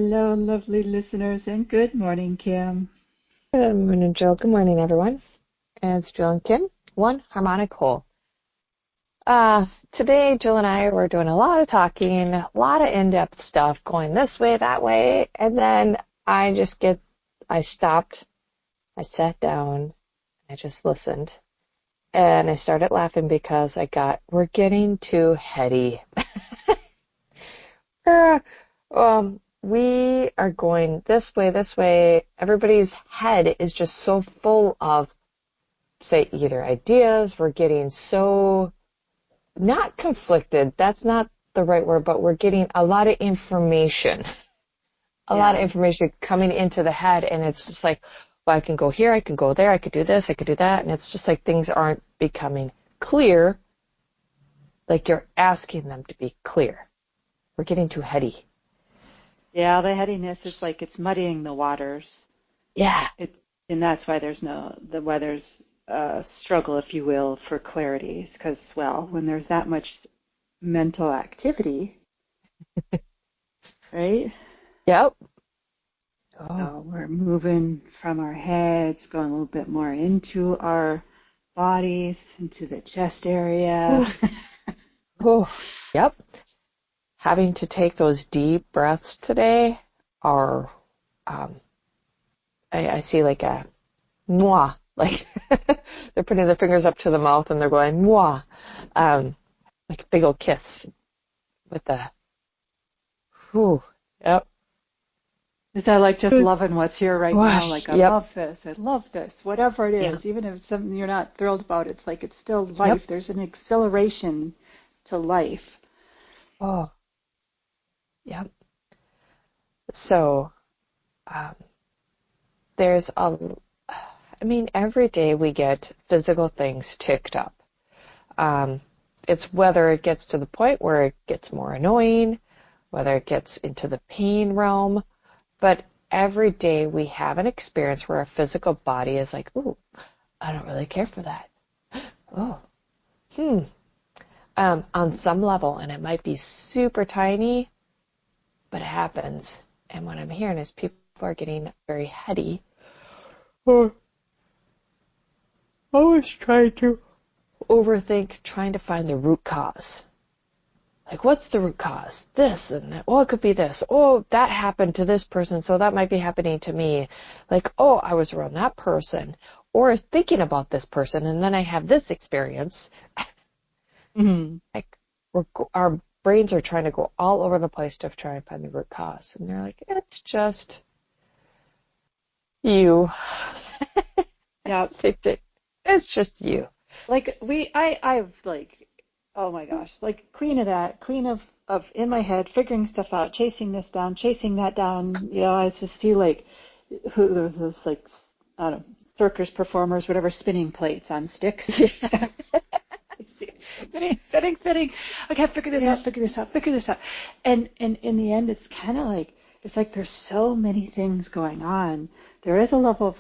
Hello, lovely listeners, and good morning, Kim. Good morning, Jill. Good morning, everyone. It's Jill and Kim, one harmonic whole. Today, Jill and I were doing a lot of talking, a lot of in-depth stuff, going this way, that way, and then I stopped, I sat down, I just listened, and I started laughing because we're getting too heady. We are going this way. Everybody's head is just so full of, say, either ideas. We're getting so, not conflicted. That's not the right word, but we're getting a lot of information. A lot of information coming into the head, and it's just like, well, I can go here, I can go there, I could do this, I could do that, and it's just like things aren't becoming clear, like you're asking them to be clear. We're getting too heady. Yeah, the headiness is like it's muddying the waters. Yeah. And that's why there's struggle, if you will, for clarity. Because, well, when there's that much mental activity, right? Yep. So we're moving from our heads, going a little bit more into our bodies, into the chest area. Yep. Having to take those deep breaths today are, I see like a moi, like they're putting their fingers up to the mouth and they're going moi, like a big old kiss with the, yep. Is that like just loving what's here right now? Like, I love this, whatever it is, even if it's something you're not thrilled about, it's like it's still life. Yep. There's an exhilaration to life. Oh, yep. So, every day we get physical things ticked up. It's whether it gets to the point where it gets more annoying, whether it gets into the pain realm, but every day we have an experience where our physical body is like, ooh, I don't really care for that. Oh, on some level, and it might be super tiny, but it happens. And what I'm hearing is people are getting very heady. Always trying to overthink, trying to find the root cause. Like, what's the root cause? This and that. Oh, it could be this. Oh, that happened to this person, so that might be happening to me. Like, oh, I was around that person. Or thinking about this person, and then I have this experience. Mm-hmm. Like, our brains are trying to go all over the place to try and find the root cause. And they're like, it's just you. Yeah. It's just you. Like I've like, oh my gosh, like queen of in my head, figuring stuff out, chasing this down, chasing that down. You know, I just see like those like, I don't know, circus performers, whatever, spinning plates on sticks. Spinning. Okay, figure this out. And in the end, it's kind of like, it's like there's so many things going on. There is a level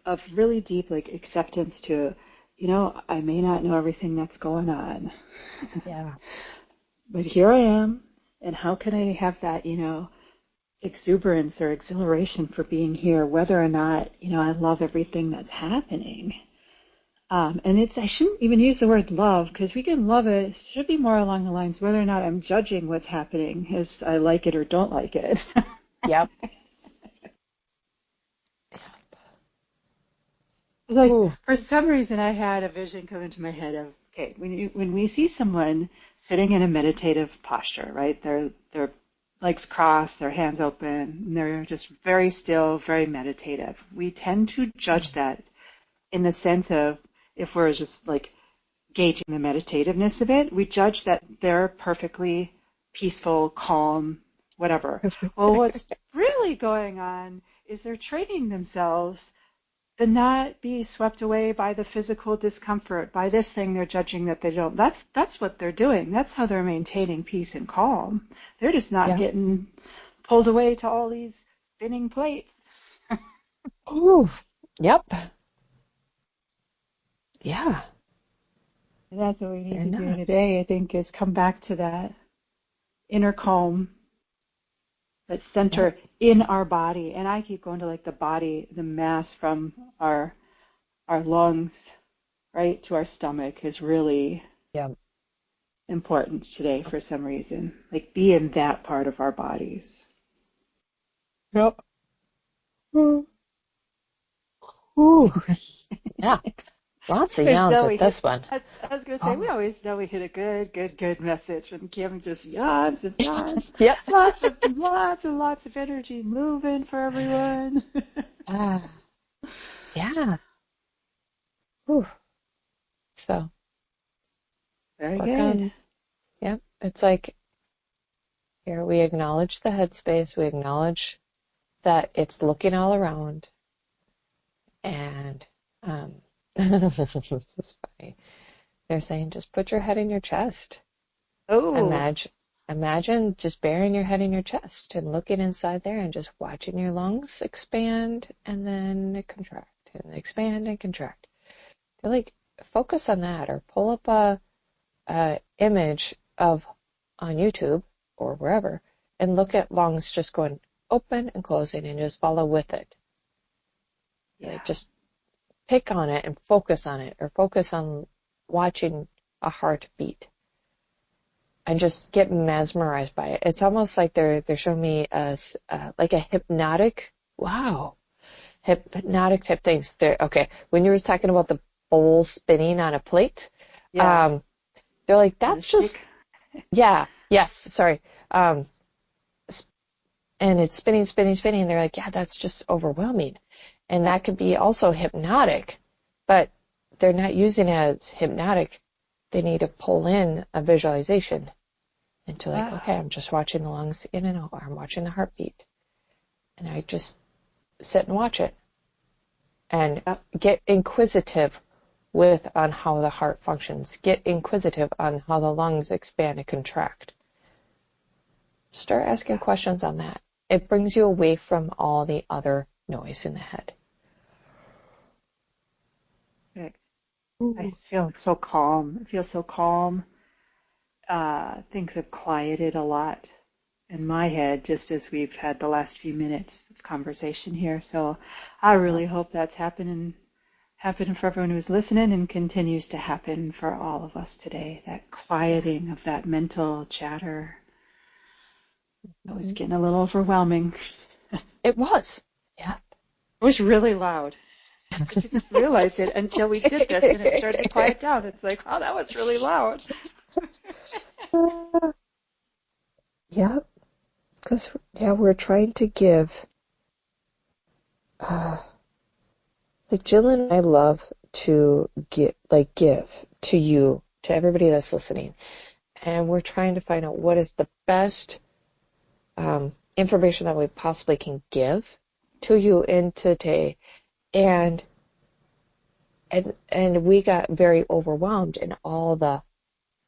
of really deep like acceptance to, you know, I may not know everything that's going on. Yeah. But here I am, and how can I have that, you know, exuberance or exhilaration for being here, whether or not, you know, I love everything that's happening. And I shouldn't even use the word love, because we can love it. It should be more along the lines whether or not I'm judging what's happening as I like it or don't like it. Yep. Like, for some reason, I had a vision come into my head of, okay, when we see someone sitting in a meditative posture, right? Their legs crossed, their hands open, and they're just very still, very meditative. We tend to judge that in the sense of, if we're just like gauging the meditativeness of it, we judge that they're perfectly peaceful, calm, whatever. Well, what's really going on is they're training themselves to not be swept away by the physical discomfort, by this thing they're judging that they don't. That's what they're doing. That's how they're maintaining peace and calm. They're just not getting pulled away to all these spinning plates. Ooh, yep. Yeah. And that's what we need to do today, I think, is come back to that inner calm. that center in our body. And I keep going to like the body, the mass from our lungs, right, to our stomach is really Yeah. important today for some reason. Like be in that part of our bodies. Yep. Ooh. Ooh. Yeah. Lots of yawns with this one. I was going to say, we always know we hit a good message when Kim just yawns and yawns. Yep. Lots of energy moving for everyone. Yeah. Ooh. So, Very work good. on, yep. It's like, here we acknowledge the headspace, we acknowledge that it's looking all around, and this is funny. They're saying just put your head in your chest. Oh, Imagine just burying your head in your chest and looking inside there and just watching your lungs expand and then contract and expand and contract. They're like, focus on that, or pull up a image of on YouTube or wherever and look at lungs just going open and closing and just follow with it. yeah. Like just pick on it and focus on it, or focus on watching a heartbeat and just get mesmerized by it. It's almost like they're showing me like a hypnotic type things. Okay, when you were talking about the bowl spinning on a plate, Yeah. they're like, that's just, sorry. And it's spinning. They're like, yeah, that's just overwhelming. And that could be also hypnotic, but they're not using it as hypnotic. They need to pull in a visualization into like, okay, I'm just watching the lungs in and out, or I'm watching the heartbeat. And I just sit and watch it and get inquisitive on how the heart functions. Get inquisitive on how the lungs expand and contract. Start asking questions on that. It brings you away from all the other noise in the head. Perfect. I just feel so calm. I feel so calm. Things have quieted a lot in my head just as we've had the last few minutes of conversation here. So I really hope that's happening for everyone who's listening, and continues to happen for all of us today. That quieting of that mental chatter. It was getting a little overwhelming. It was. Yeah. It was really loud. I didn't realize it until we did this and it started to quiet down. It's like, oh, that was really loud. Yeah, because we're trying to give. Like Jill and I love to give to you, to everybody that's listening, and we're trying to find out what is the best information that we possibly can give to you in today, and we got very overwhelmed in all the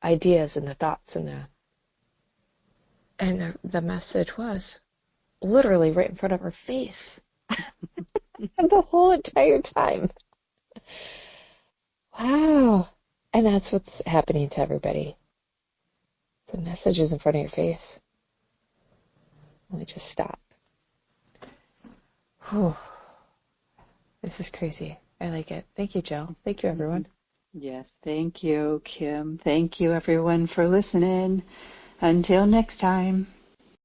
ideas and the thoughts and the message was literally right in front of our face the whole entire time. Wow. And that's what's happening to everybody. The message is in front of your face. Let me just stop. Whew. This is crazy. I like it. Thank you, Jill. Thank you, everyone. Yes, thank you, Kim. Thank you, everyone, for listening. Until next time.